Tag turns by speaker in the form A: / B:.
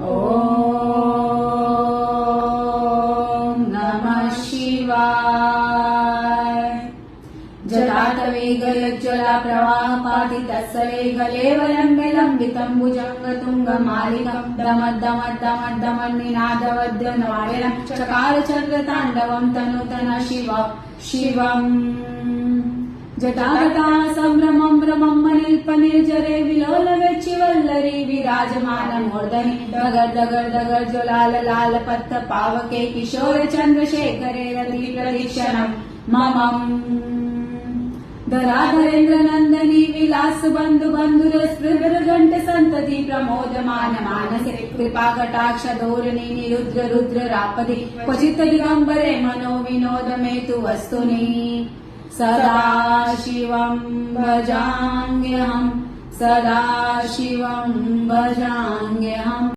A: ॐ नमः शिवाय। जटाटवेगयज्ज्वला प्रवाहपाति तत्सले गले वलम्बितं भुजङ्गतुङ्गमालिकं दमद्दमद्दमद्दमन्निनादवद्यनारायणं चकार चन्द्रताण्डवं तनुतन शिवम्। जटाजटा सम्भ्रमं भ्रमं मणिल्पनिर्जरे विलोलवेच्चिवल्लरी विराजमानमूर्धनि दगर् दगर् दगर् ज्वलाल लाल पत्त पावके किशोर चन्द्रशेखरे रति प्रदीक्षणम् ममम्। धराधरेन्द्र नन्दनी विलास बन्धु बन्धुर स्पृहृघण्ट सन्तति प्रमोदमान मानसे कृपा कटाक्ष धोरणी निरुद्र रुद्र रापदि क्वचित् दिगम्बरे मनो विनोद मेतु वस्तुनि। सदा शिवं भजाम्यहम् सदा शिवं भजाम्यहम्।